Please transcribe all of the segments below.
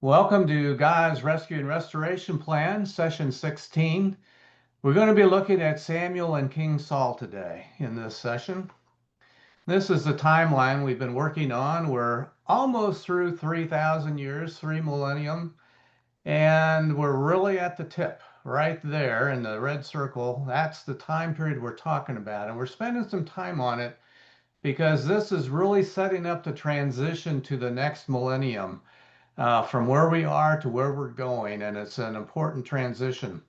Welcome to God's Rescue and Restoration Plan, Session 16. We're going to be looking at Samuel and King Saul today in this session. This is the timeline we've been working on. We're almost through 3,000 years, 3 millennium, and we're really at the tip right there in the red circle. That's the time period we're talking about, and we're spending some time on it because this is really setting up the transition to the next millennium from where we are to where we're going, and it's an important transition.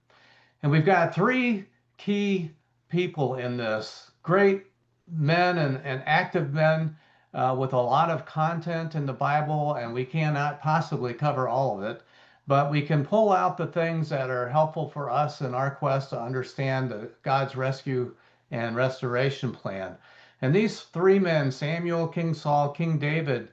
And we've got three key people in this great men and active men with a lot of content in the Bible, and we cannot possibly cover all of it, but we can pull out the things that are helpful for us in our quest to understand God's rescue and restoration plan. And these three men, Samuel, King Saul, King David,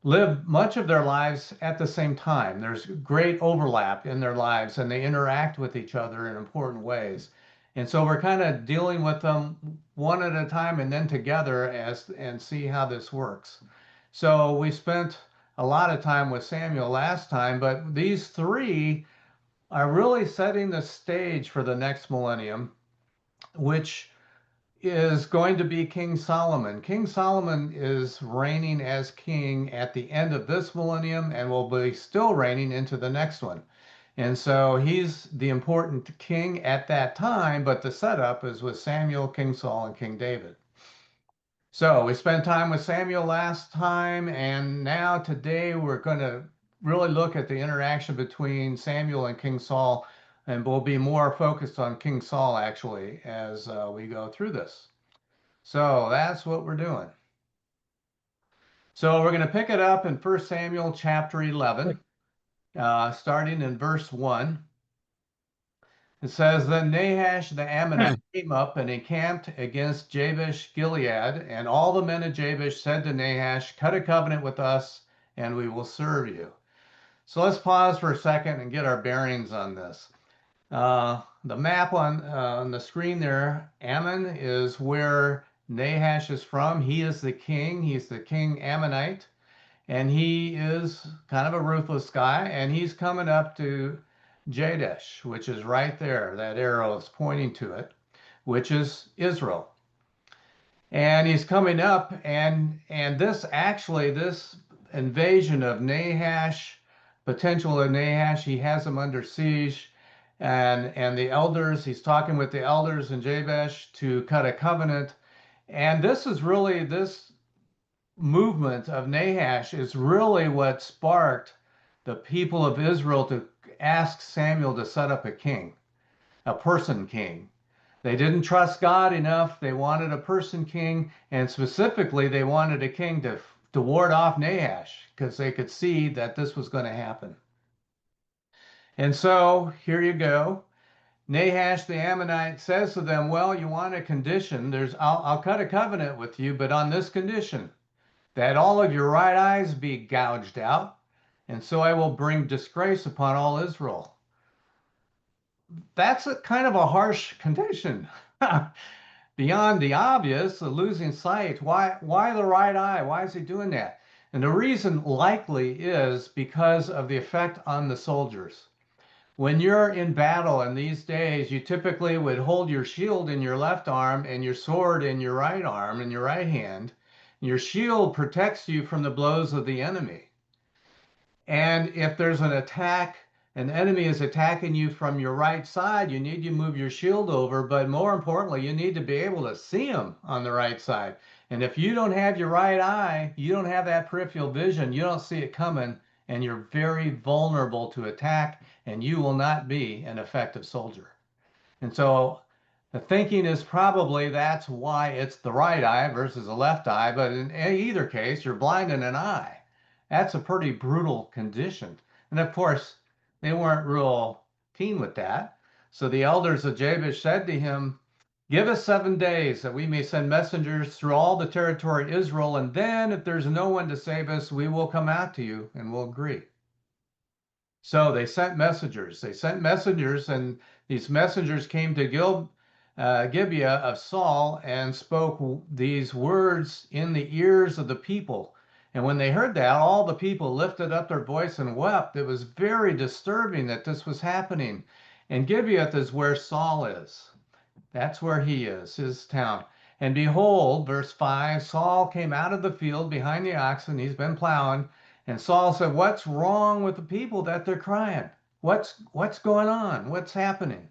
live much of their lives at the same time. There's great overlap in their lives and they interact with each other in important ways. And so we're kind of dealing with them one at a time and then together and see how this works. So we spent a lot of time with Samuel last time, but these three are really setting the stage for the next millennium, which is going to be King Solomon. King Solomon is reigning as king at the end of this millennium and will be still reigning into the next one. And so he's the important king at that time, but the setup is with Samuel, King Saul, and King David. So we spent time with Samuel last time, and now today we're going to really look at the interaction between Samuel and King Saul, and we'll be more focused on King Saul actually as we go through this. So that's what we're doing. So we're going to pick it up in 1 Samuel chapter 11, starting in verse 1. It says, Then Nahash the Ammonite came up and encamped against Jabesh Gilead, and all the men of Jabesh said to Nahash, Cut a covenant with us, and we will serve you. So let's pause for a second and get our bearings on this. The map on the screen there, Ammon is where Nahash is from. He is the king. He's the king Ammonite, and he is kind of a ruthless guy, and he's coming up to Jadesh, which is right there. That arrow is pointing to it, which is Israel. And he's coming up, and this invasion of Nahash, potential of Nahash, he has them under siege. And the elders, he's talking with the elders in Jabesh to cut a covenant. And this movement of Nahash is really what sparked the people of Israel to ask Samuel to set up a king, a person king. They didn't trust God enough. They wanted a person king, and specifically they wanted a king to ward off Nahash because they could see that this was going to happen. And so here you go. Nahash the Ammonite says to them, Well, you want a condition. I'll cut a covenant with you, but on this condition, that all of your right eyes be gouged out, and so I will bring disgrace upon all Israel. That's kind of a harsh condition. Beyond the obvious, the losing sight. Why the right eye? Why is he doing that? And the reason likely is because of the effect on the soldiers. When you're in battle in these days, you typically would hold your shield in your left arm and your sword in your right arm, in your right hand. Your shield protects you from the blows of the enemy. And if there's an attack, an enemy is attacking you from your right side, you need to move your shield over, but more importantly, you need to be able to see them on the right side. And if you don't have your right eye, you don't have that peripheral vision, you don't see it coming, and you're very vulnerable to attack, and you will not be an effective soldier. And so the thinking is probably that's why it's the right eye versus the left eye, but in either case, you're blind in an eye. That's a pretty brutal condition. And of course, they weren't real keen with that. So the elders of Jabesh said to him, Give us 7 days that we may send messengers through all the territory of Israel, and then if there's no one to save us, we will come out to you and we'll agree. So they sent messengers. And these messengers came to Gibeah of Saul and spoke these words in the ears of the people. And when they heard that, all the people lifted up their voice and wept. It was very disturbing that this was happening. And Gibeath is where Saul is. That's where he is, his town. And behold, verse 5, Saul came out of the field behind the oxen. He's been plowing. And Saul said, what's wrong with the people that they're crying? What's going on? What's happening?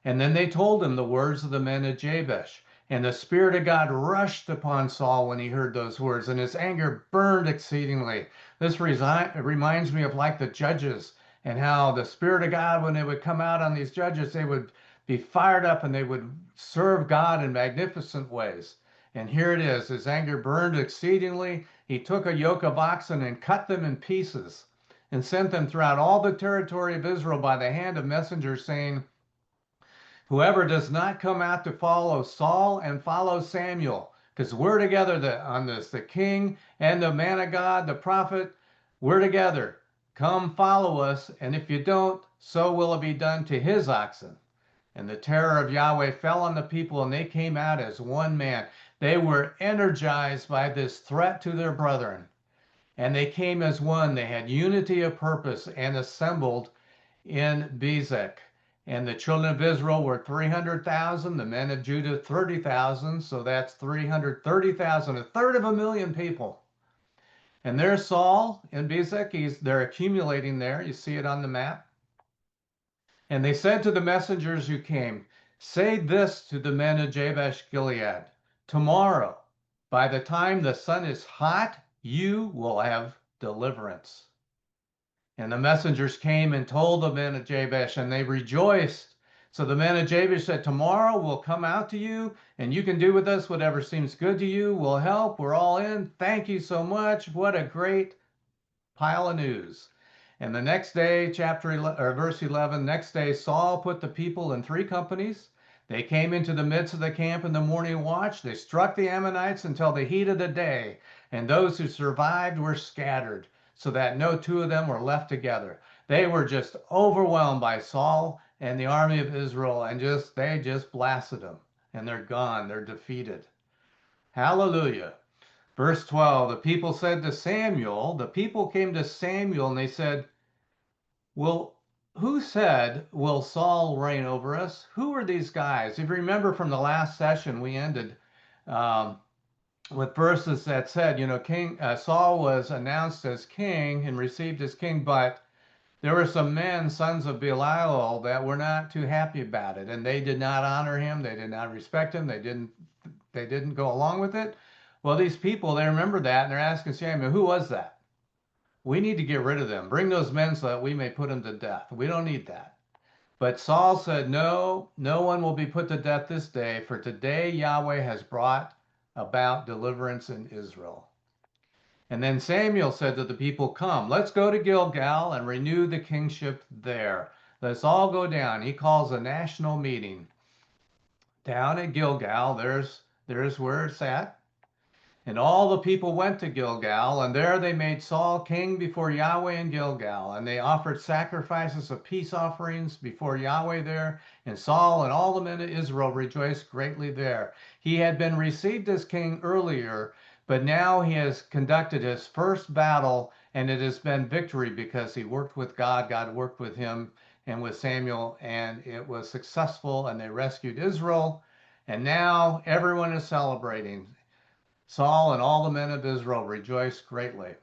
And then they told him the words of the men of Jabesh. And the Spirit of God rushed upon Saul when he heard those words, and his anger burned exceedingly. This reminds me of like the judges, and how the Spirit of God, when they would come out on these judges, they would be fired up and they would serve God in magnificent ways. And here it is, his anger burned exceedingly. He took a yoke of oxen and cut them in pieces and sent them throughout all the territory of Israel by the hand of messengers, saying, whoever does not come out to follow Saul and follow Samuel, because we're together on this, the king and the man of God, the prophet, we're together. Come follow us, and if you don't, so will it be done to his oxen. And the terror of Yahweh fell on the people, and they came out as one man. They were energized by this threat to their brethren, and they came as one. They had unity of purpose and assembled in Bezek. And the children of Israel were 300,000, the men of Judah 30,000, so that's 330,000, a third of a million people. And there's Saul in Bezek. They're accumulating there. You see it on the map. And they said to the messengers who came, say this to the men of Jabesh Gilead, tomorrow, by the time the sun is hot, you will have deliverance. And the messengers came and told the men of Jabesh, and they rejoiced. So the men of Jabesh said, tomorrow we'll come out to you, and you can do with us whatever seems good to you. We'll help. We're all in. Thank you so much. What a great pile of news. And the next day, verse 11, next day, Saul put the people in 3 companies. They came into the midst of the camp in the morning watch. They struck the Ammonites until the heat of the day, and those who survived were scattered, so that no 2 of them were left together. They were just overwhelmed by Saul and the army of Israel, and they just blasted them, and they're gone. They're defeated. Hallelujah. Verse 12, the people said to Samuel, the people came to Samuel and they said, well, who said, will Saul reign over us? Who are these guys? If you remember from the last session, we ended with verses that said, King Saul was announced as king and received as king, but there were some men, sons of Belial, that were not too happy about it, and they did not honor him. They did not respect him. They didn't go along with it. Well, these people, they remember that, and they're asking Samuel, who was that? We need to get rid of them. Bring those men so that we may put them to death. We don't need that. But Saul said, no, no one will be put to death this day, for today Yahweh has brought about deliverance in Israel. And then Samuel said to the people, come, let's go to Gilgal and renew the kingship there. Let's all go down. He calls a national meeting down at Gilgal. There's where it's at. And all the people went to Gilgal, and there they made Saul king before Yahweh in Gilgal. And they offered sacrifices of peace offerings before Yahweh there. And Saul and all the men of Israel rejoiced greatly there. He had been received as king earlier, but now he has conducted his first battle, and it has been victory because he worked with God. God worked with him and with Samuel, and it was successful, and they rescued Israel. And now everyone is celebrating. Saul and all the men of Israel rejoiced greatly.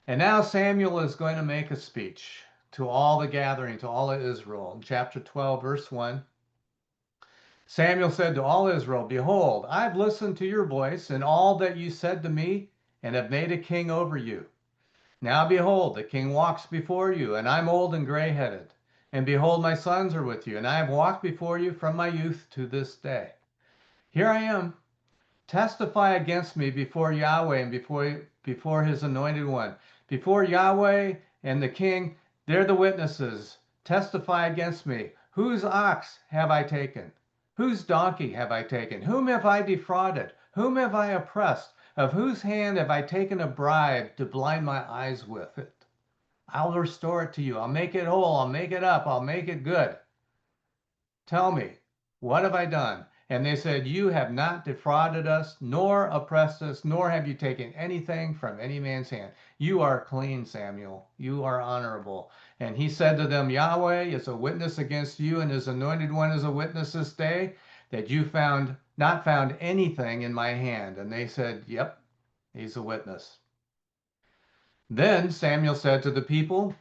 And now Samuel is going to make a speech to all the gathering, to all of Israel. In chapter 12, verse 1, Samuel said to all Israel, behold, I've listened to your voice and all that you said to me, and have made a king over you. Now behold, the king walks before you, and I'm old and gray-headed. And behold, my sons are with you, and I have walked before you from my youth to this day. Here I am. Testify against me before Yahweh and before his anointed one. Before Yahweh and the king, they're the witnesses. Testify against me. Whose ox have I taken? Whose donkey have I taken? Whom have I defrauded? Whom have I oppressed? Of whose hand have I taken a bribe to blind my eyes with it? I'll restore it to you. I'll make it whole. I'll make it up. I'll make it good. Tell me, what have I done? And they said, "You have not defrauded us, nor oppressed us, nor have you taken anything from any man's hand. You are clean, Samuel. You are honorable." And he said to them, "Yahweh is a witness against you, and his anointed one is a witness this day, that you found not found anything in my hand." And they said, "Yep, he's a witness." Then Samuel said to the people,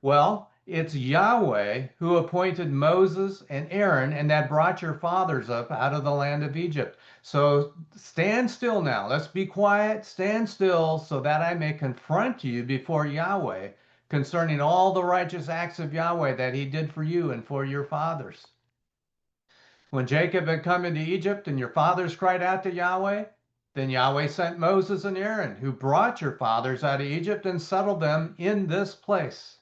"Well, it's Yahweh who appointed Moses and Aaron and that brought your fathers up out of the land of Egypt. So stand still now. Let's be quiet. Stand still so that I may confront you before Yahweh concerning all the righteous acts of Yahweh that he did for you and for your fathers. When Jacob had come into Egypt and your fathers cried out to Yahweh, then Yahweh sent Moses and Aaron, who brought your fathers out of Egypt and settled them in this place.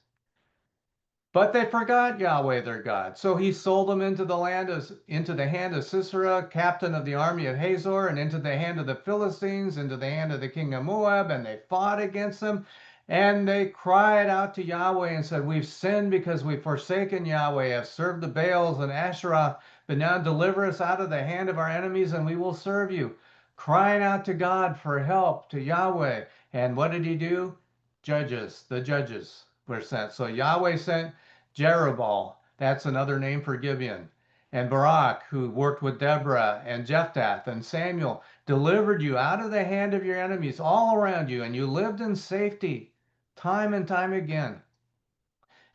But they forgot Yahweh their God. So he sold them into the hand of Sisera, captain of the army of Hazor, and into the hand of the Philistines, into the hand of the king of Moab, and they fought against them. And they cried out to Yahweh and said, "We've sinned because we've forsaken Yahweh, have served the Baals and Asherah, but now deliver us out of the hand of our enemies, and we will serve you." Crying out to God for help, to Yahweh. And what did he do? The judges were sent. So Yahweh sent Jerubbaal, that's another name for Gibeon, and Barak, who worked with Deborah, and Jephthah, and Samuel, delivered you out of the hand of your enemies all around you, and you lived in safety time and time again.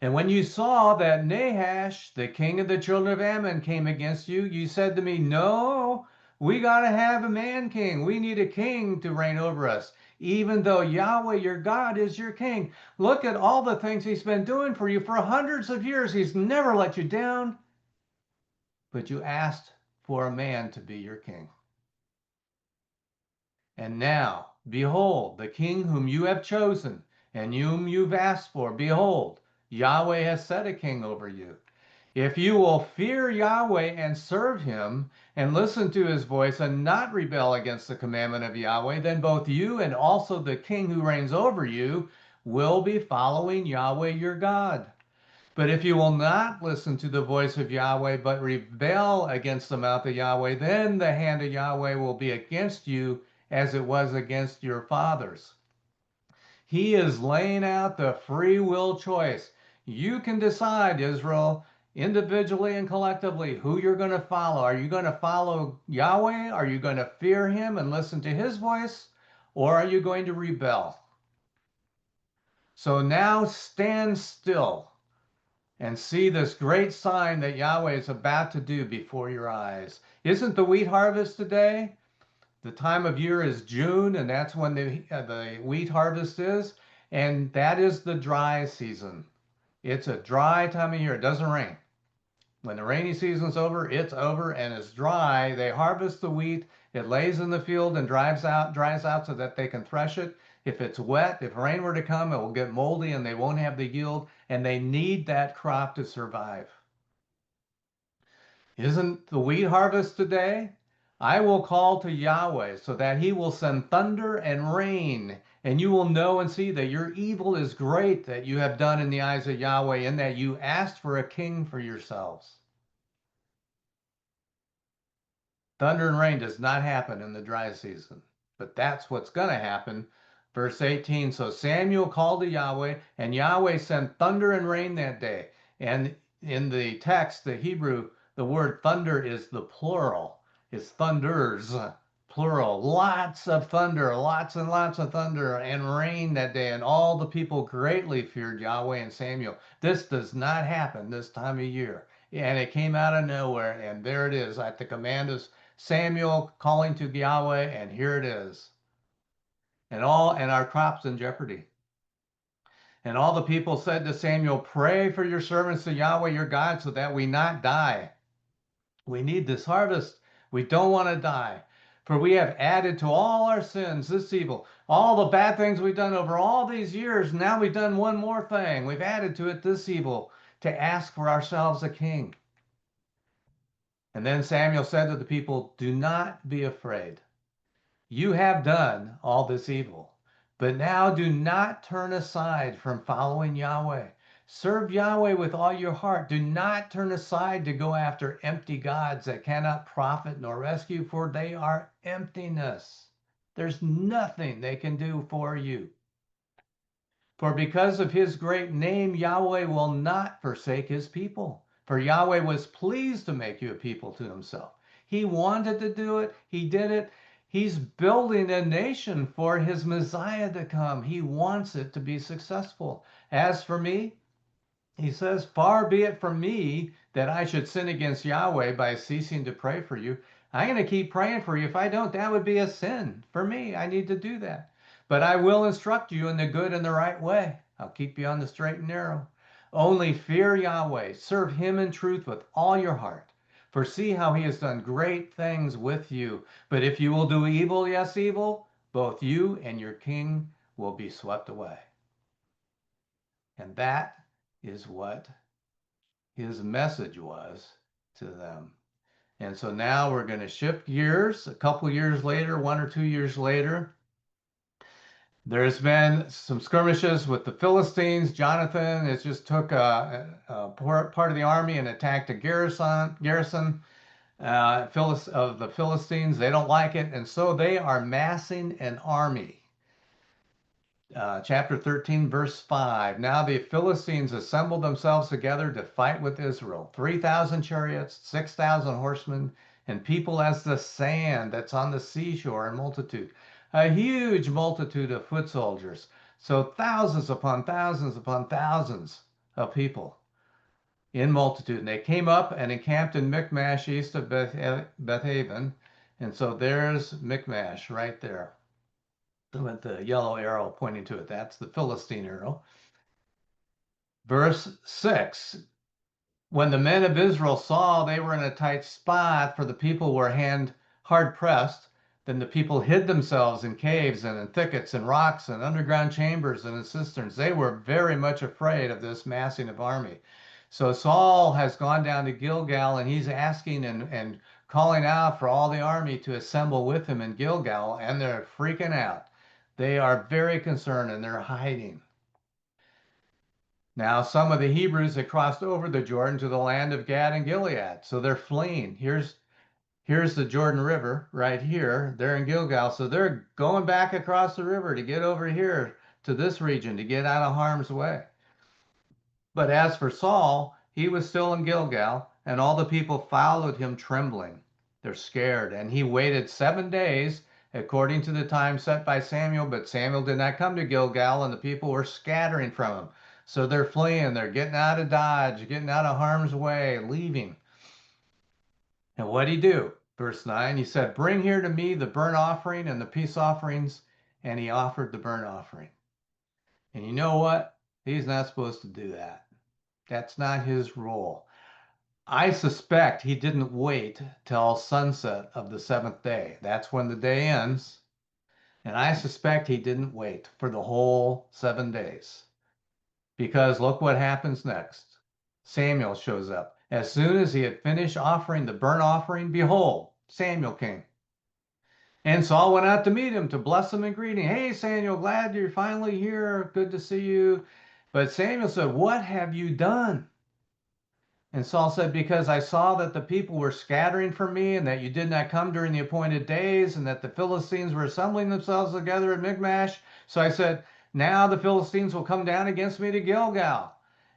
And when you saw that Nahash, the king of the children of Ammon, came against you, you said to me, "No, we got to have a man king. We need a king to reign over us, even though Yahweh your God is your king. Look at all the things he's been doing for you for hundreds of years. He's never let you down, but you asked for a man to be your king. And now, behold, the king whom you have chosen and whom you've asked for, behold, Yahweh has set a king over you. If you will fear Yahweh and serve him and listen to his voice and not rebel against the commandment of Yahweh, then both you and also the king who reigns over you will be following Yahweh your God. But if you will not listen to the voice of Yahweh, but rebel against the mouth of Yahweh, then the hand of Yahweh will be against you as it was against your fathers." He is laying out the free will choice. You can decide, Israel, individually and collectively, who you're going to follow. Are you going to follow Yahweh? Are you going to fear him and listen to his voice? Or are you going to rebel? So now stand still and see this great sign that Yahweh is about to do before your eyes. Isn't the wheat harvest today? The time of year is June, and that's when the wheat harvest is, and that is the dry season. It's a dry time of year. It doesn't rain. When the rainy season's over, it's over and it's dry. They harvest the wheat. It lays in the field and dries out so that they can thresh it. If it's wet, if rain were to come, it will get moldy and they won't have the yield, and they need that crop to survive. Isn't the wheat harvest today? I will call to Yahweh so that he will send thunder and rain, and you will know and see that your evil is great that you have done in the eyes of Yahweh, and that you asked for a king for yourselves. Thunder and rain does not happen in the dry season, but that's what's going to happen. Verse 18, so Samuel called to Yahweh, and Yahweh sent thunder and rain that day. And in the text, the Hebrew, the word thunder is the plural. It's thunders, plural. Lots of thunder, lots and lots of thunder and rain that day. And all the people greatly feared Yahweh and Samuel. This does not happen this time of year. And it came out of nowhere. And there it is at the command of Samuel calling to Yahweh. And here it is. And our crops in jeopardy. And all the people said to Samuel, "Pray for your servants to Yahweh your God so that we not die. We need this harvest. We don't want to die. For we have added to all our sins this evil. All the bad things we've done over all these years, now we've done one more thing. We've added to it this evil, to ask for ourselves a king." And then Samuel said to the people, "Do not be afraid. You have done all this evil. But now do not turn aside from following Yahweh. Serve Yahweh with all your heart. Do not turn aside to go after empty gods that cannot profit nor rescue, for they are emptiness. There's nothing they can do for you. For because of his great name, Yahweh will not forsake his people. For Yahweh was pleased to make you a people to himself. He wanted to do it. He did it. He's building a nation for his Messiah to come. He wants it to be successful. As for me, he says, far be it from me that I should sin against Yahweh by ceasing to pray for you. I'm going to keep praying for you. If I don't, that would be a sin for me. I need to do that. But I will instruct you in the good and the right way. I'll keep you on the straight and narrow. Only fear Yahweh. Serve him in truth with all your heart. For see how he has done great things with you. But if you will do evil, yes, evil, both you and your king will be swept away. And that is what his message was to them. And so now we're going to shift gears a couple years later, 1 or 2 years later. There's been some skirmishes with the Philistines. Jonathan has just took a part of the army and attacked a garrison of the Philistines. They don't like it, and so they are massing an army. Chapter 13, verse 5. Now the Philistines assembled themselves together to fight with Israel. 3,000 chariots, 6,000 horsemen, and people as the sand that's on the seashore in multitude. A huge multitude of foot soldiers. So thousands upon thousands upon thousands of people in multitude. And they came up and encamped in Michmash, east of Bethaven. And so there's Michmash right there, with the yellow arrow pointing to it. That's the Philistine arrow. Verse 6. When the men of Israel saw they were in a tight spot, for the people were hard pressed, then the people hid themselves in caves and in thickets and rocks and underground chambers and in cisterns. They were very much afraid of this massing of army. So Saul has gone down to Gilgal, and he's asking and calling out for all the army to assemble with him in Gilgal, and they're freaking out. They are very concerned and they're hiding. Now, some of the Hebrews had crossed over the Jordan to the land of Gad and Gilead, so they're fleeing. Here's the Jordan River right here. They're in Gilgal, so they're going back across the river to get over here to this region to get out of harm's way. But as for Saul, he was still in Gilgal, and all the people followed him trembling. They're scared, and he waited 7 days according to the time set by Samuel, but Samuel did not come to Gilgal, and the people were scattering from him. So they're fleeing, they're getting out of Dodge, getting out of harm's way, leaving. And what'd he do? Verse 9, he said, bring here to me the burnt offering and the peace offerings, and he offered the burnt offering. And you know what? He's not supposed to do that. That's not his role. I suspect he didn't wait till sunset of the 7th day. That's when the day ends. And I suspect he didn't wait for the whole 7 days. Because look what happens next. Samuel shows up. As soon as he had finished offering the burnt offering, behold, Samuel came. And Saul went out to meet him, to bless him and greet him. Hey, Samuel, glad you're finally here. Good to see you. But Samuel said, what have you done? And Saul said, because I saw that the people were scattering from me, and that you did not come during the appointed days, and that the Philistines were assembling themselves together at Michmash. So I said, now the Philistines will come down against me to Gilgal.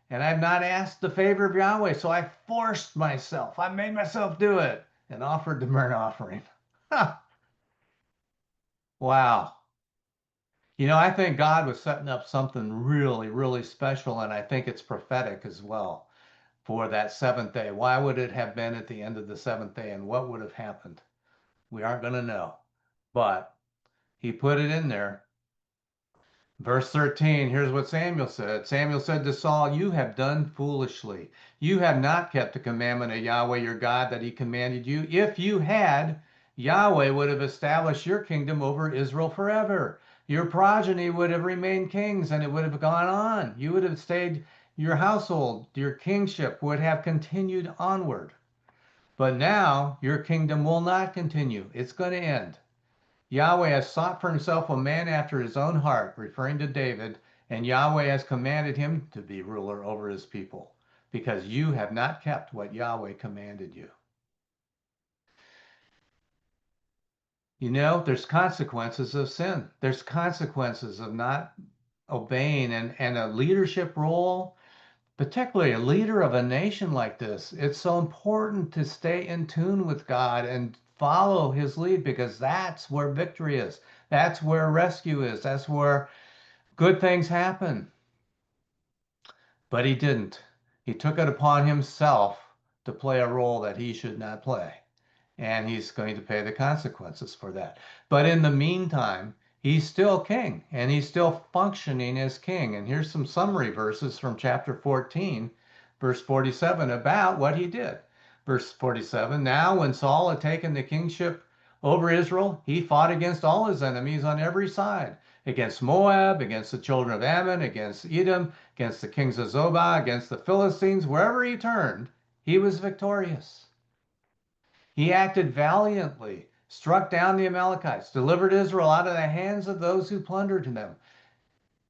And I have not asked the favor of Yahweh. So I forced myself. I made myself do it and offered the burnt offering. Wow. You know, I think God was setting up something really, really special, and I think it's prophetic as well for that 7th day. Why would it have been at the end of the 7th day, and what would have happened? We aren't going to know, but he put it in there. Verse 13, here's what Samuel said. Samuel said to Saul, you have done foolishly. You have not kept the commandment of Yahweh your God that he commanded you. If you had, Yahweh would have established your kingdom over Israel forever. Your progeny would have remained kings, and it would have gone on. You would have stayed, your household, your kingship would have continued onward. But now your kingdom will not continue. It's going to end. Yahweh has sought for himself a man after his own heart, referring to David, And Yahweh has commanded him to be ruler over his people, because you have not kept what Yahweh commanded you. You know, there's consequences of sin. There's consequences of not obeying, and a leadership role, particularly a leader of a nation like this. It's so important to stay in tune with God and follow his lead, because that's where victory is. That's where rescue is. That's where good things happen. But he didn't. He took it upon himself to play a role that he should not play. And he's going to pay the consequences for that. But in the meantime, he's still king, and he's still functioning as king. And here's some summary verses from chapter 14, verse 47, about what he did. Verse 47, now when Saul had taken the kingship over Israel, he fought against all his enemies on every side, against Moab, against the children of Ammon, against Edom, against the kings of Zobah, against the Philistines. Wherever he turned, he was victorious. He acted valiantly, struck down the Amalekites, delivered Israel out of the hands of those who plundered them.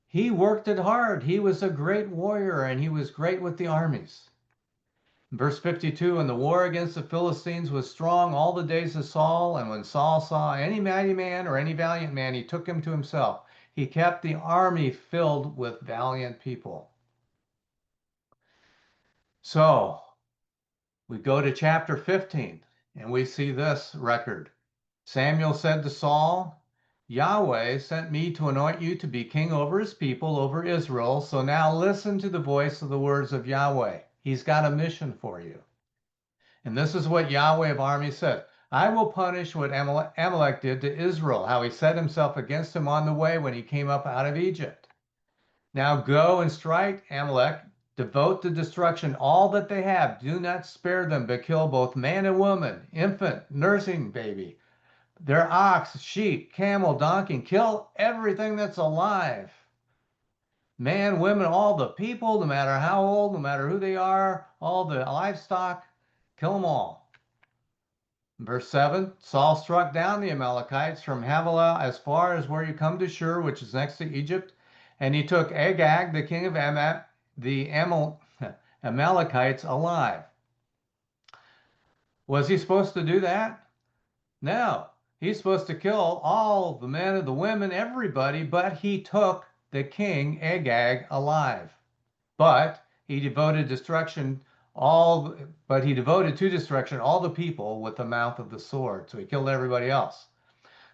He worked it hard. He was a great warrior, and he was great with the armies. Verse 52, and the war against the Philistines was strong all the days of Saul, and when Saul saw any mighty man or any valiant man, he took him to himself. He kept the army filled with valiant people. So we go to chapter 15, and we see this record. Samuel said to Saul, Yahweh sent me to anoint you to be king over his people, over Israel. So now listen to the voice of the words of Yahweh. He's got a mission for you. And this is what Yahweh of armies said. I will punish what Amalek did to Israel, how he set himself against him on the way when he came up out of Egypt. Now go and strike Amalek, devote to destruction all that they have. Do not spare them, but kill both man and woman, infant, nursing baby, their ox, sheep, camel, donkey. Kill everything that's alive. Man, women, all the people, no matter how old, no matter who they are, all the livestock, kill them all. Verse 7, Saul struck down the Amalekites from Havilah as far as where you come to Shur, which is next to Egypt. And he took Agag, the king of the Amalekites, alive. Was he supposed to do that? No. He's supposed to kill all the men and the women, everybody, but he took the king Agag alive. But he devoted to destruction all the people with the mouth of the sword. So he killed everybody else.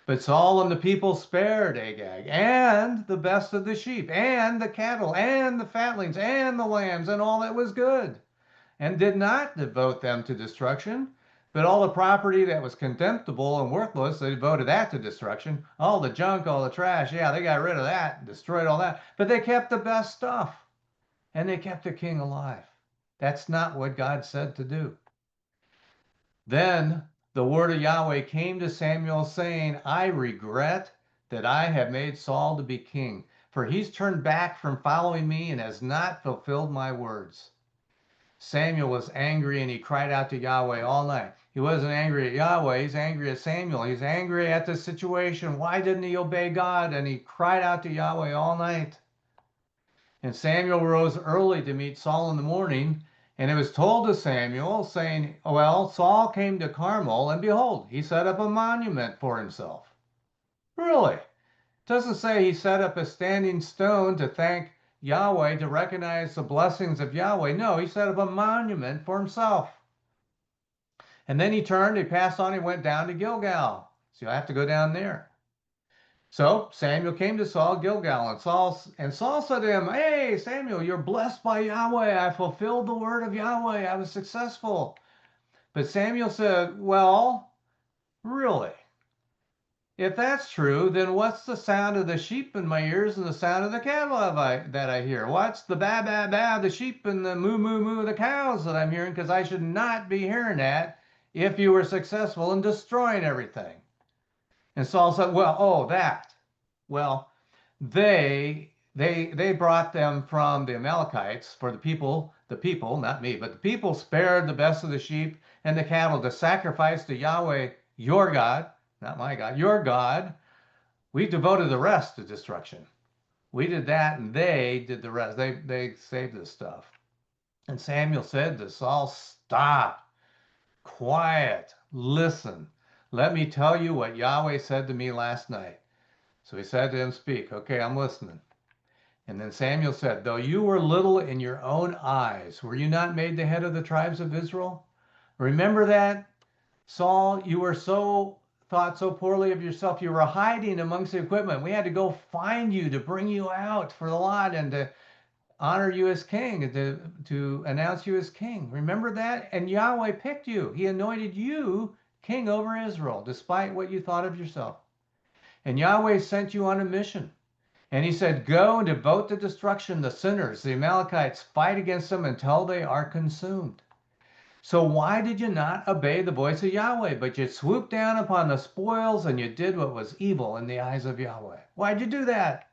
But Saul and the people spared Agag and the best of the sheep and the cattle and the fatlings and the lambs and all that was good, and did not devote them to destruction. But all the property that was contemptible and worthless, they devoted that to destruction. All the junk, all the trash, yeah, they got rid of that, destroyed all that. But they kept the best stuff, and they kept the king alive. That's not what God said to do. Then the word of Yahweh came to Samuel, saying, I regret that I have made Saul to be king, for he's turned back from following me and has not fulfilled my words. Samuel was angry, and he cried out to Yahweh all night. He wasn't angry at Yahweh, he's angry at Samuel. He's angry at the situation. Why didn't he obey God? And he cried out to Yahweh all night. And Samuel rose early to meet Saul in the morning, and it was told to Samuel, saying, well, Saul came to Carmel, and behold, he set up a monument for himself. Really? It doesn't say he set up a standing stone to thank Yahweh, to recognize the blessings of Yahweh. No, he set up a monument for himself. And then he turned, he passed on, he went down to Gilgal. So you'll have to go down there. So Samuel came to Saul, Gilgal, and Saul said to him, hey, Samuel, you're blessed by Yahweh. I fulfilled the word of Yahweh. I was successful. But Samuel said, well, really? If that's true, then what's the sound of the sheep in my ears and the sound of the cattle that I hear? What's the ba ba ba of the sheep and the moo moo moo of the cows that I'm hearing? Because I should not be hearing that if you were successful in destroying everything. And Saul said, well, oh, that. Well, they brought them from the Amalekites for the people, not me, but the people spared the best of the sheep and the cattle to sacrifice to Yahweh, your God, not my God, your God. We devoted the rest to destruction. We did that, and they did the rest. They saved this stuff. And Samuel said to Saul, stop, quiet, listen. Let me tell you what Yahweh said to me last night. So he said to him, speak. Okay, I'm listening. And then Samuel said, though you were little in your own eyes, were you not made the head of the tribes of Israel? Remember that? Saul, you were thought so poorly of yourself. You were hiding amongst the equipment. We had to go find you to bring you out for the lot and to honor you as king and to announce you as king. Remember that? And Yahweh picked you. He anointed you king over Israel, despite what you thought of yourself. And Yahweh sent you on a mission. And he said, go and devote to destruction the sinners, the Amalekites, fight against them until they are consumed. So why did you not obey the voice of Yahweh, but you swooped down upon the spoils and you did what was evil in the eyes of Yahweh? Why'd you do that?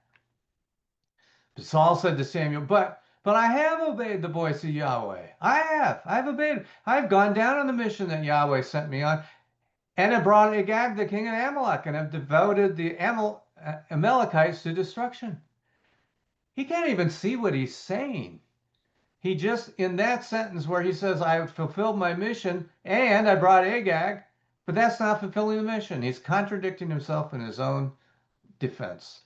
Saul said to Samuel, but I have obeyed the voice of Yahweh. I've obeyed. I've gone down on the mission that Yahweh sent me on, and have brought Agag, the king of Amalek, and have devoted the Amalekites to destruction. He can't even see what he's saying. He just, in that sentence where he says, I have fulfilled my mission and I brought Agag, but that's not fulfilling the mission. He's contradicting himself in his own defense.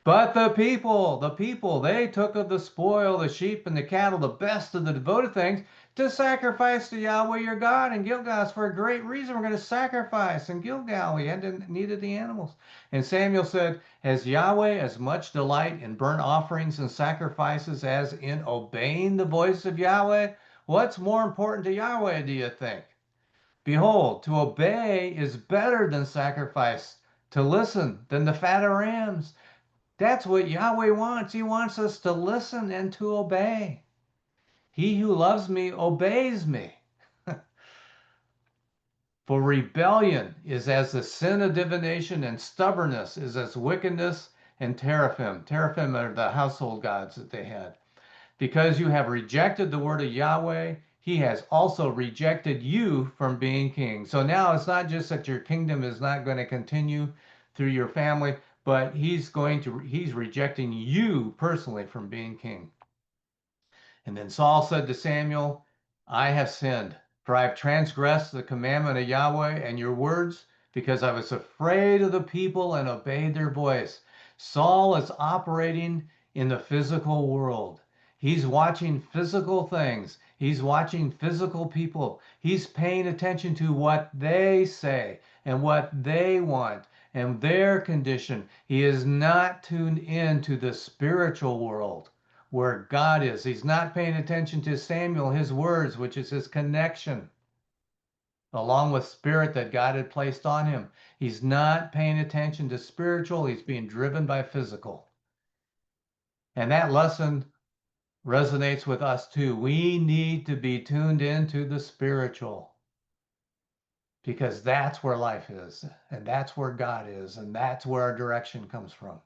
But the people, they took of the spoil, the sheep and the cattle, the best of the devoted things, to sacrifice to Yahweh your God in Gilgal. For a great reason, we're going to sacrifice in Gilgal. We needed the animals. And Samuel said, has Yahweh as much delight in burnt offerings and sacrifices as in obeying the voice of Yahweh? What's more important to Yahweh, do you think? Behold, to obey is better than sacrifice, to listen than the fat of rams. That's what Yahweh wants. He wants us to listen and to obey. He who loves me obeys me. For rebellion is as the sin of divination, and stubbornness is as wickedness and teraphim. Teraphim are the household gods that they had. Because you have rejected the word of Yahweh, he has also rejected you from being king. So now it's not just that your kingdom is not going to continue through your family, but he's rejecting you personally from being king. And then Saul said to Samuel, I have sinned, for I have transgressed the commandment of Yahweh and your words, because I was afraid of the people and obeyed their voice. Saul is operating in the physical world. He's watching physical things. He's watching physical people. He's paying attention to what they say and what they want and their condition. He is not tuned in to the spiritual world where God is. He's not paying attention to Samuel, his words, which is his connection, along with spirit that God had placed on him. He's not paying attention to spiritual. He's being driven by physical. And that lesson resonates with us too. We need to be tuned into the spiritual, because that's where life is, and that's where God is, and that's where our direction comes from.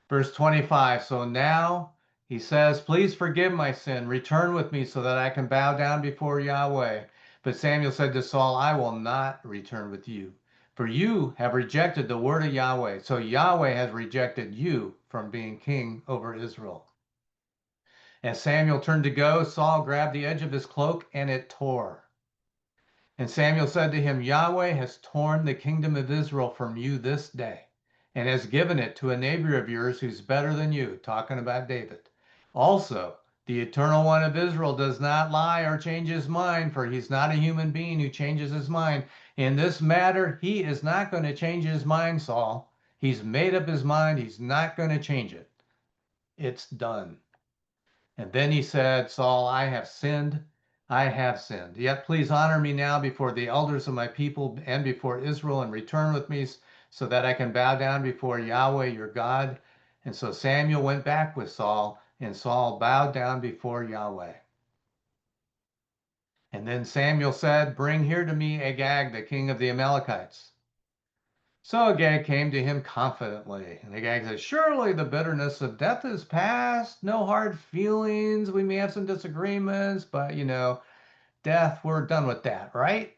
Verse 25, so now he says, please forgive my sin, return with me so that I can bow down before Yahweh. But Samuel said to Saul, I will not return with you, for you have rejected the word of Yahweh. So Yahweh has rejected you from being king over Israel. As Samuel turned to go, Saul grabbed the edge of his cloak and it tore. And Samuel said to him, Yahweh has torn the kingdom of Israel from you this day, and has given it to a neighbor of yours who's better than you, talking about David. Also, the Eternal One of Israel does not lie or change his mind, for he's not a human being who changes his mind. In this matter, he is not going to change his mind, Saul. He's made up his mind. He's not going to change it. It's done. And then he said, Saul, I have sinned. I have sinned. Yet please honor me now before the elders of my people and before Israel, and return with me so that I can bow down before Yahweh your God. And so Samuel went back with Saul, and Saul bowed down before Yahweh. And then Samuel said, bring here to me Agag, the king of the Amalekites. So Agag came to him confidently. And Agag said, surely the bitterness of death is past. No hard feelings. We may have some disagreements, but death, we're done with that, right?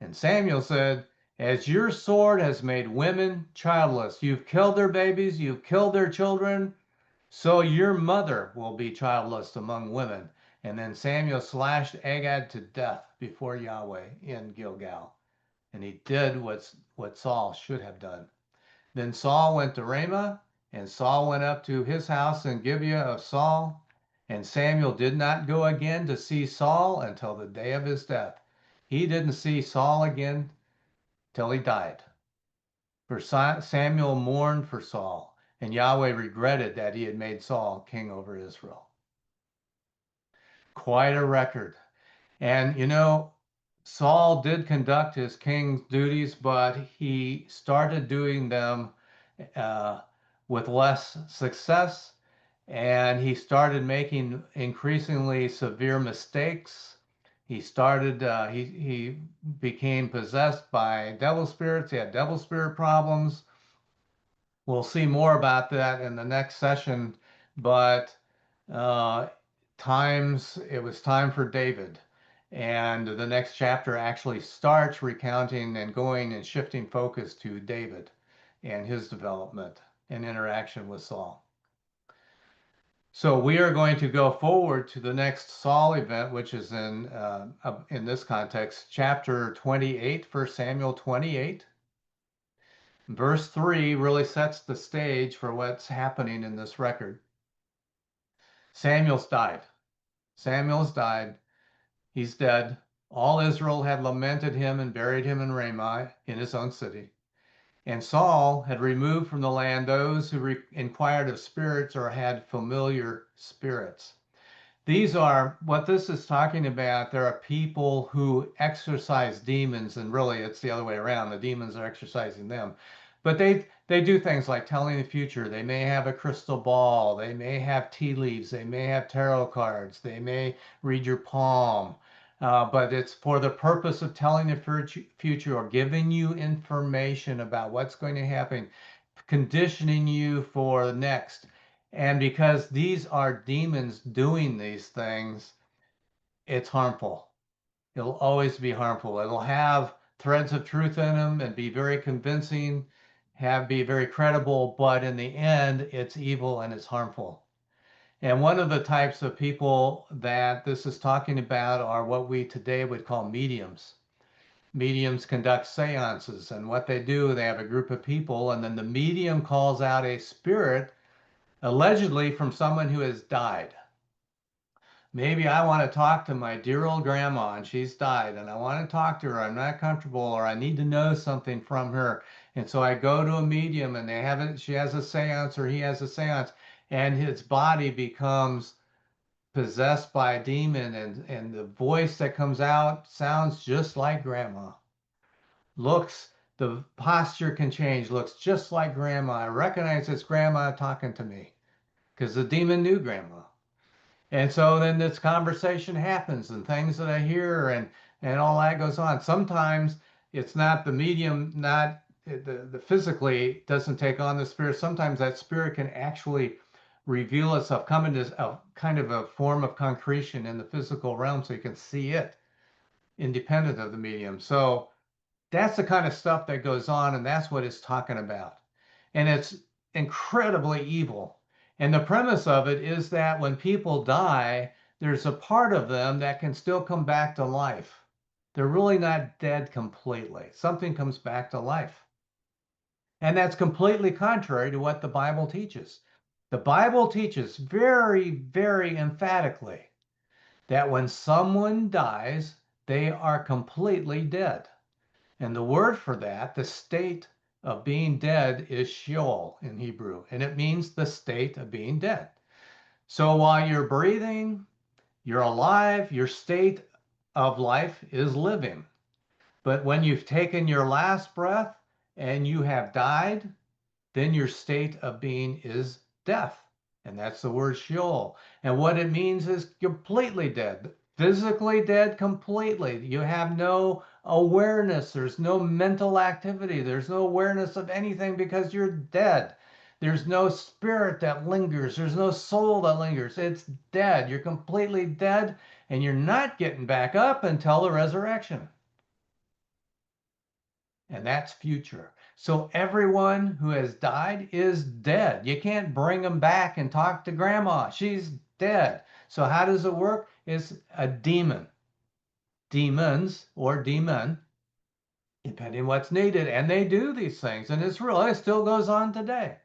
And Samuel said, As your sword has made women childless, you've killed their babies, you've killed their children, so your mother will be childless among women. And then Samuel slashed Agag to death before Yahweh in Gilgal. And he did what Saul should have done. Then Saul went to Ramah, and Saul went up to his house in Gibeah of Saul. And Samuel did not go again to see Saul until the day of his death. He didn't see Saul again till he died. For Samuel mourned for Saul, and Yahweh regretted that he had made Saul king over Israel. Quite a record. And Saul did conduct his king's duties, but he started doing them with less success, and he started making increasingly severe mistakes. He became possessed by devil spirits. He had devil spirit problems. We'll see more about that in the next session, but uh, it was time for David. And the next chapter actually starts recounting and going and shifting focus to David and his development and interaction with Saul. So we are going to go forward to the next Saul event, which is in this context, chapter 28, 1 Samuel 28. Verse 3 really sets the stage for what's happening in this record. Samuel's died. Samuel's died. He's dead. All Israel had lamented him and buried him in Ramah in his own city. And Saul had removed from the land those who inquired of spirits or had familiar spirits. These are what this is talking about. There are people who exorcise demons, and really it's the other way around. The demons are exorcising them. But they do things like telling the future. They may have a crystal ball. They may have tea leaves. They may have tarot cards. They may read your palm. But it's for the purpose of telling the future or giving you information about what's going to happen, conditioning you for the next. And because these are demons doing these things, it's harmful. It'll always be harmful. It'll have threads of truth in them and be very convincing, be very credible, but in the end, it's evil and it's harmful. And one of the types of people that this is talking about are what we today would call mediums. Mediums conduct seances, and what they do, they have a group of people, and then the medium calls out a spirit, allegedly from someone who has died. Maybe I want to talk to my dear old grandma and she's died and I want to talk to her. I'm not comfortable or I need to know something from her. And so I go to a medium and she has a seance or he has a seance and his body becomes possessed by a demon and the voice that comes out sounds just like grandma. The posture can change, looks just like grandma. I recognize it's grandma talking to me because the demon knew grandma. And so then this conversation happens and things that I hear and all that goes on. Sometimes it's not the medium, not the physically doesn't take on the spirit. Sometimes that spirit can actually reveal itself, come into a kind of a form of concretion in the physical realm so you can see it independent of the medium. So that's the kind of stuff that goes on, and that's what it's talking about. And it's incredibly evil. And the premise of it is that when people die, there's a part of them that can still come back to life. They're really not dead completely. Something comes back to life. And that's completely contrary to what the Bible teaches. The Bible teaches very, very emphatically that when someone dies, they are completely dead. And the word for that, the state of being dead, is Sheol in Hebrew, and it means the state of being dead. So while you're breathing, you're alive, your state of life is living. But when you've taken your last breath and you have died, then your state of being is death. And that's the word Sheol. And what it means is completely dead, physically dead completely. You have no awareness. There's no mental activity. There's no awareness of anything because you're dead. There's no spirit that lingers. There's no soul that lingers. It's dead. You're completely dead and you're not getting back up until the resurrection. and that's future. So everyone who has died is dead. You can't bring them back and talk to grandma. She's dead. So how does it work? It's a demon. Demons or demon, depending what's needed. And they do these things. And it's real. It still goes on today.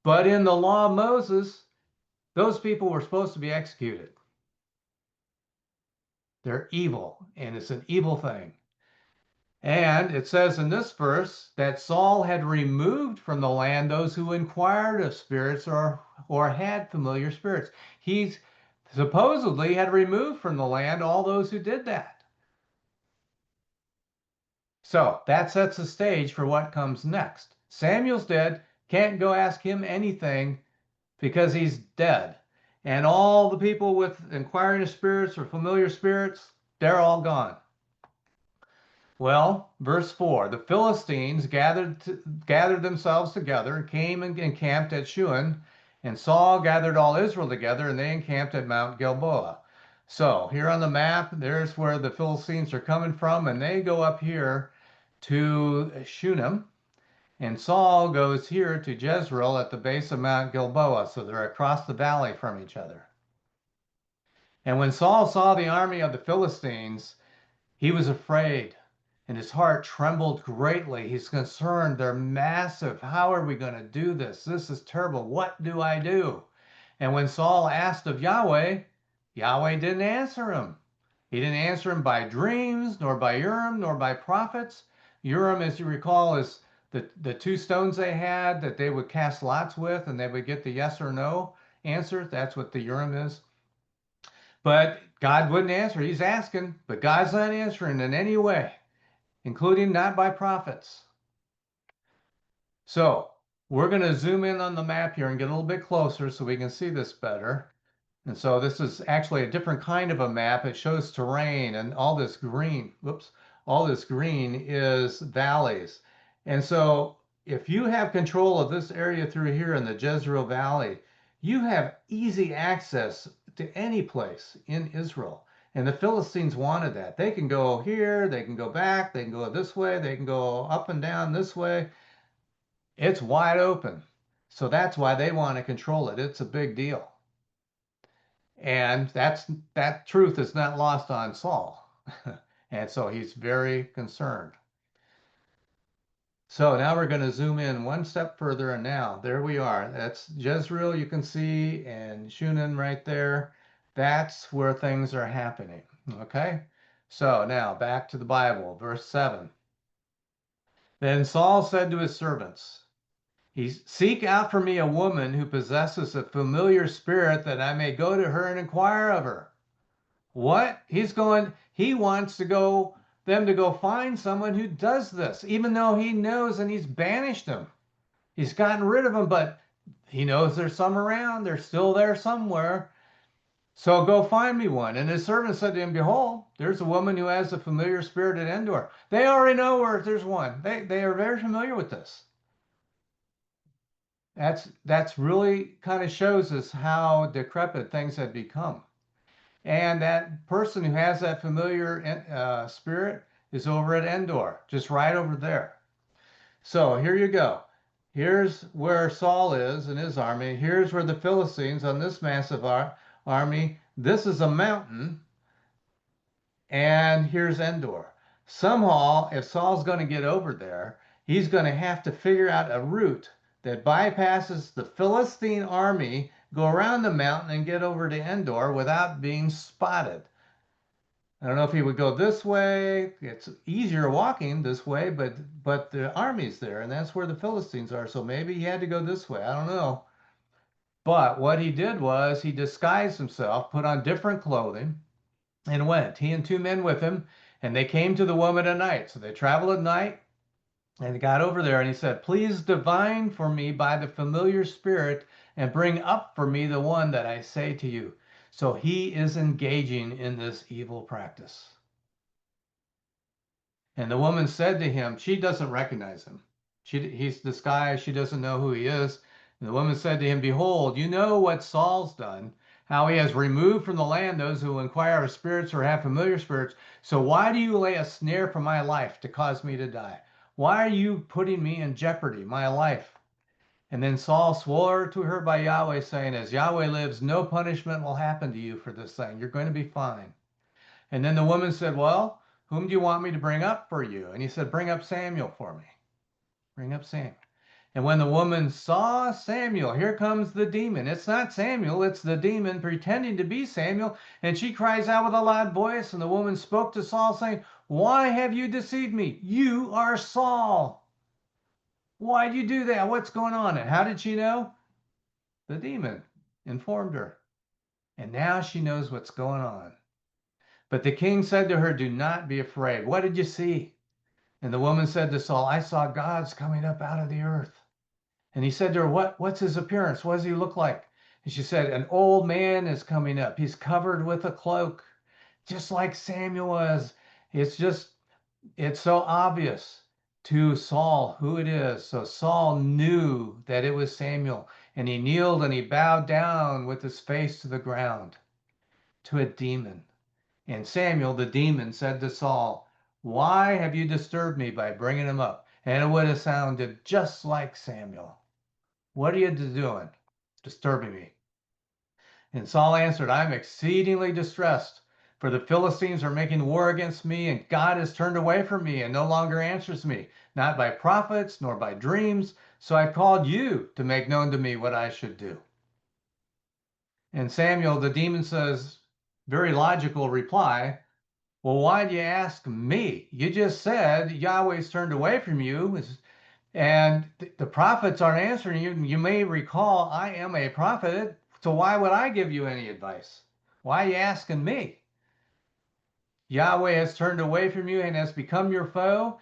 But in the law of Moses, those people were supposed to be executed. They're evil, and it's an evil thing. And it says in this verse that Saul had removed from the land those who inquired of spirits or had familiar spirits. He's supposedly had removed from the land all those who did that. So that sets the stage for what comes next. Samuel's dead, can't go ask him anything because he's dead. And all the people with inquiring of spirits or familiar spirits, they're all gone. Well, verse 4, the Philistines gathered themselves together and came and encamped at Shuan, and Saul gathered all Israel together, and they encamped at Mount Gilboa. So here on the map, there's where the Philistines are coming from, and they go up here to Shunem, and Saul goes here to Jezreel at the base of Mount Gilboa, so they're across the valley from each other. And when Saul saw the army of the Philistines, he was afraid, and his heart trembled greatly. He's concerned. They're massive. How are we going to do this? This is terrible. What do I do? And when Saul asked of Yahweh, Yahweh didn't answer him. He didn't answer him by dreams, nor by Urim, nor by prophets. Urim, as you recall, is the two stones they had that they would cast lots with, and they would get the yes or no answer. That's what the Urim is. But God wouldn't answer. He's asking, but God's not answering in any way, including not by prophets. So we're going to zoom in on the map here and get a little bit closer so we can see this better. And so this is actually a different kind of a map. It shows terrain, and all this green, all this green is valleys. And so if you have control of this area through here in the Jezreel Valley, you have easy access to any place in Israel. And the Philistines wanted that. They can go here, they can go back, they can go this way, they can go up and down this way. It's wide open. So that's why they want to control it. It's a big deal. And that truth is not lost on Saul. And so he's very concerned. So now we're going to zoom in one step further, and now there we are. That's Jezreel, you can see, and Shunem right there. That's where things are happening. Okay? So now back to the Bible, verse 7. Then Saul said to his servants, Seek out for me a woman who possesses a familiar spirit, that I may go to her and inquire of her. What? He wants them to go find someone who does this, even though he knows and he's banished them. He's gotten rid of them, but he knows there's some around. They're still there somewhere. So go find me one. And his servant said to him, Behold, there's a woman who has a familiar spirit at Endor. They already know where there's one. They are very familiar with this. That's really kind of shows us how decrepit things have become. And that person who has that familiar spirit is over at Endor, just right over there. So here you go. Here's where Saul is and his army. Here's where the Philistines on this massive army. This is a mountain. And here's Endor. Somehow, if Saul's going to get over there, he's going to have to figure out a route that bypasses the Philistine army, go around the mountain and get over to Endor without being spotted. I don't know if he would go this way. It's easier walking this way, but the army's there, and that's where the Philistines are. So maybe he had to go this way. I don't know. But what he did was he disguised himself, put on different clothing, and went. He and two men with him, and they came to the woman at night. So they traveled at night, and he got over there, and he said, Please divine for me by the familiar spirit, and bring up for me the one that I say to you. So he is engaging in this evil practice. And the woman said to him, she doesn't recognize him. He's disguised. She doesn't know who he is. And the woman said to him, Behold, you know what Saul's done, how he has removed from the land those who inquire of spirits or have familiar spirits. So why do you lay a snare for my life to cause me to die? Why are you putting me in jeopardy, my life? And then Saul swore to her by Yahweh, saying, as Yahweh lives, no punishment will happen to you for this thing. You're going to be fine. And then the woman said, well, whom do you want me to bring up for you? And he said, bring up Samuel for me. Bring up Samuel. And when the woman saw Samuel, here comes the demon. It's not Samuel, it's the demon pretending to be Samuel. And she cries out with a loud voice. And the woman spoke to Saul, saying, why have you deceived me? You are Saul. Why'd you do that? What's going on? And how did she know? The demon informed her. And now she knows what's going on. But the king said to her, do not be afraid. What did you see? And the woman said to Saul, I saw gods coming up out of the earth. And he said to her, what's his appearance? What does he look like? And she said, an old man is coming up. He's covered with a cloak, just like Samuel was. It's so obvious to Saul who it is. So Saul knew that it was Samuel, and he kneeled and he bowed down with his face to the ground to a demon. And Samuel, the demon, said to Saul, why have you disturbed me by bringing him up? And it would have sounded just like Samuel. What are you doing? Disturbing me. And Saul answered, I'm exceedingly distressed, for the Philistines are making war against me, and God has turned away from me and no longer answers me, not by prophets nor by dreams. So I've called you to make known to me what I should do. And Samuel, the demon, says, very logical reply, well, why do you ask me? You just said Yahweh's turned away from you, and the prophets aren't answering you. You may recall I am a prophet, so why would I give you any advice? Why are you asking me? Yahweh has turned away from you and has become your foe.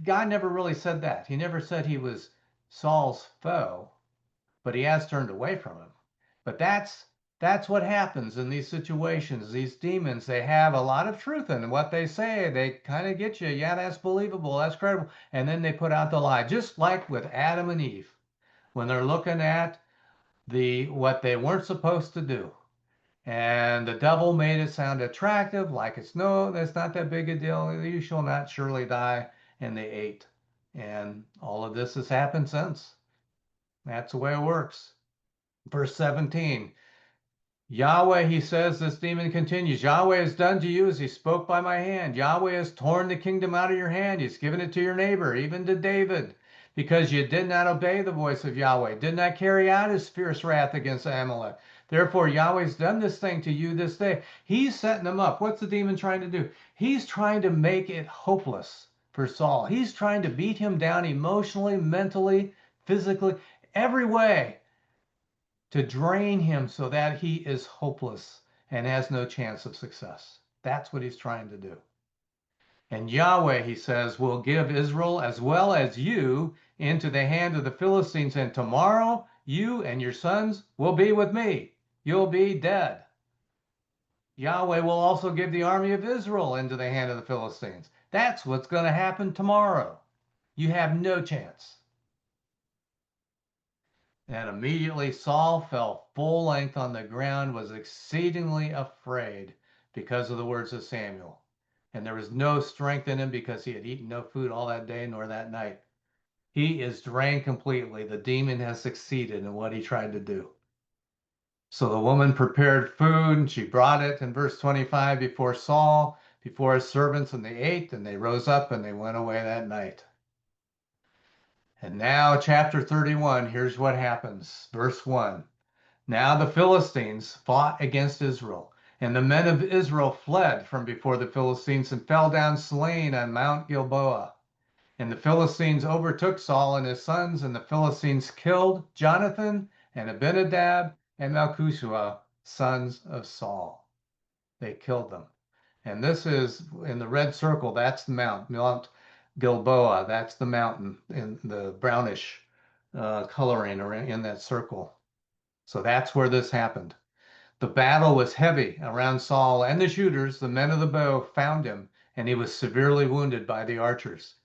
God never really said that. He never said he was Saul's foe, but he has turned away from him. But that's what happens in these situations. These demons, they have a lot of truth in what they say. They kind of get you. Yeah, that's believable. That's credible. And then they put out the lie, just like with Adam and Eve, when they're looking at what they weren't supposed to do. And the devil made it sound attractive, like that's not that big a deal. You shall not surely die. And they ate. And all of this has happened since. That's the way it works. Verse 17. Yahweh, he says, this demon continues, Yahweh has done to you as he spoke by my hand. Yahweh has torn the kingdom out of your hand. He's given it to your neighbor, even to David, because you did not obey the voice of Yahweh, did not carry out his fierce wrath against Amalek. Therefore, Yahweh's done this thing to you this day. He's setting them up. What's the demon trying to do? He's trying to make it hopeless for Saul. He's trying to beat him down emotionally, mentally, physically, every way, to drain him so that he is hopeless and has no chance of success. That's what he's trying to do. And Yahweh, he says, will give Israel as well as you into the hand of the Philistines. And tomorrow you and your sons will be with me. You'll be dead. Yahweh will also give the army of Israel into the hand of the Philistines. That's what's going to happen tomorrow. You have no chance. And immediately Saul fell full length on the ground, was exceedingly afraid because of the words of Samuel. And there was no strength in him because he had eaten no food all that day nor that night. He is drained completely. The demon has succeeded in what he tried to do. So the woman prepared food, and she brought it in verse 25 before Saul, before his servants, and they ate, and they rose up and they went away that night. And now, chapter 31, here's what happens. Verse 1. Now the Philistines fought against Israel, and the men of Israel fled from before the Philistines and fell down slain on Mount Gilboa. And the Philistines overtook Saul and his sons, and the Philistines killed Jonathan and Abinadab and Malchishua, sons of Saul. They killed them. And this is in the red circle, that's the Mount Gilboa, that's the mountain in the brownish coloring in that circle. So that's where this happened. The battle was heavy around Saul, and the shooters, the men of the bow, found him, and he was severely wounded by the archers.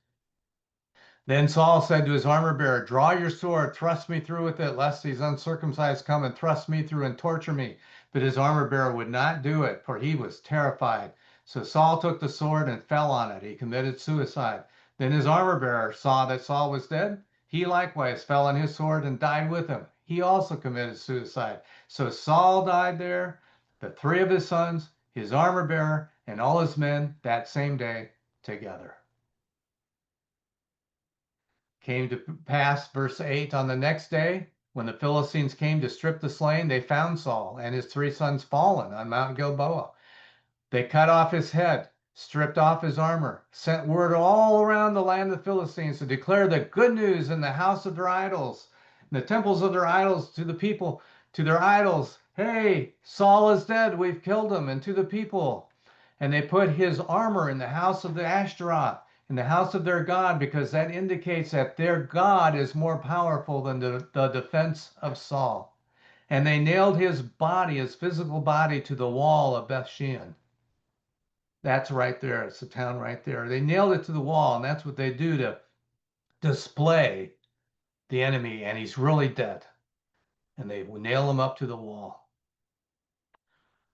Then Saul said to his armor bearer, draw your sword, thrust me through with it, lest these uncircumcised come and thrust me through and torture me. But his armor bearer would not do it, for he was terrified. So Saul took the sword and fell on it. He committed suicide. Then his armor bearer saw that Saul was dead. He likewise fell on his sword and died with him. He also committed suicide. So Saul died there, the three of his sons, his armor bearer, and all his men that same day together. Came to pass, verse 8, on the next day, when the Philistines came to strip the slain, they found Saul and his three sons fallen on Mount Gilboa. They cut off his head, stripped off his armor, sent word all around the land of the Philistines to declare the good news in the house of their idols, in the temples of their idols, to the people, to their idols. Hey, Saul is dead. We've killed him. And to the people. And they put his armor in the house of the Ashtaroth, in the house of their God, because that indicates that their God is more powerful than the defense of Saul. And they nailed his body, his physical body, to the wall of Bethshean. That's right there. It's the town right there. They nailed it to the wall, and that's what they do to display the enemy, and he's really dead. And they nail him up to the wall.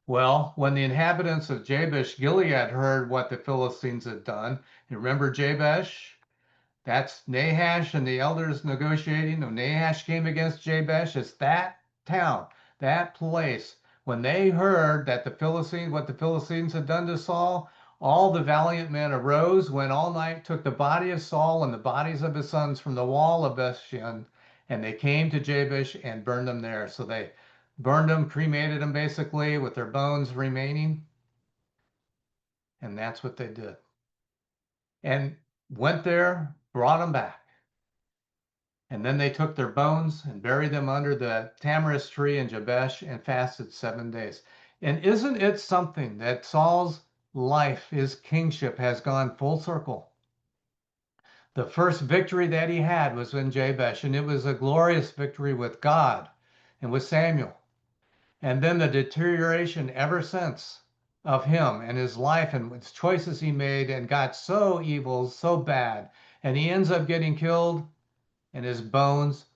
Well, when the inhabitants of Jabesh Gilead heard what the Philistines had done, you remember Jabesh? That's Nahash and the elders negotiating. When Nahash came against Jabesh, it's that town, that place. When they heard that what the Philistines had done to Saul, all the valiant men arose, went all night, took the body of Saul and the bodies of his sons from the wall of Bethshean, and they came to Jabesh and burned them there. So they burned them, cremated them basically, with their bones remaining. And that's what they did. And went there, brought them back. And then they took their bones and buried them under the tamarisk tree in Jabesh and fasted 7 days. And isn't it something that Saul's life, his kingship, has gone full circle? The first victory that he had was in Jabesh, and it was a glorious victory with God and with Samuel. And then the deterioration ever since of him and his life and his choices he made, and got so evil, so bad, and he ends up getting killed, and his bones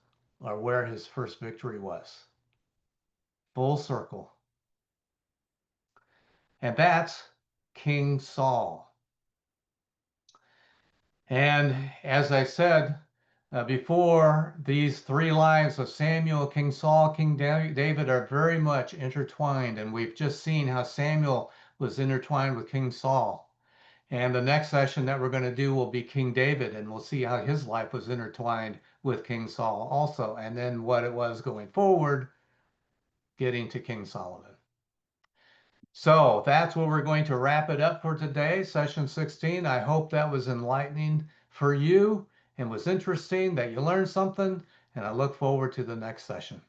are where his first victory was. Full circle. And that's King Saul. And as I said before, these three lives of Samuel, King Saul, King David are very much intertwined. And we've just seen how Samuel was intertwined with King Saul. And the next session that we're going to do will be King David, and we'll see how his life was intertwined with King Saul also, and then what it was going forward, getting to King Solomon. So that's where we're going to wrap it up for today, session 16. I hope that was enlightening for you and was interesting, that you learned something, and I look forward to the next session.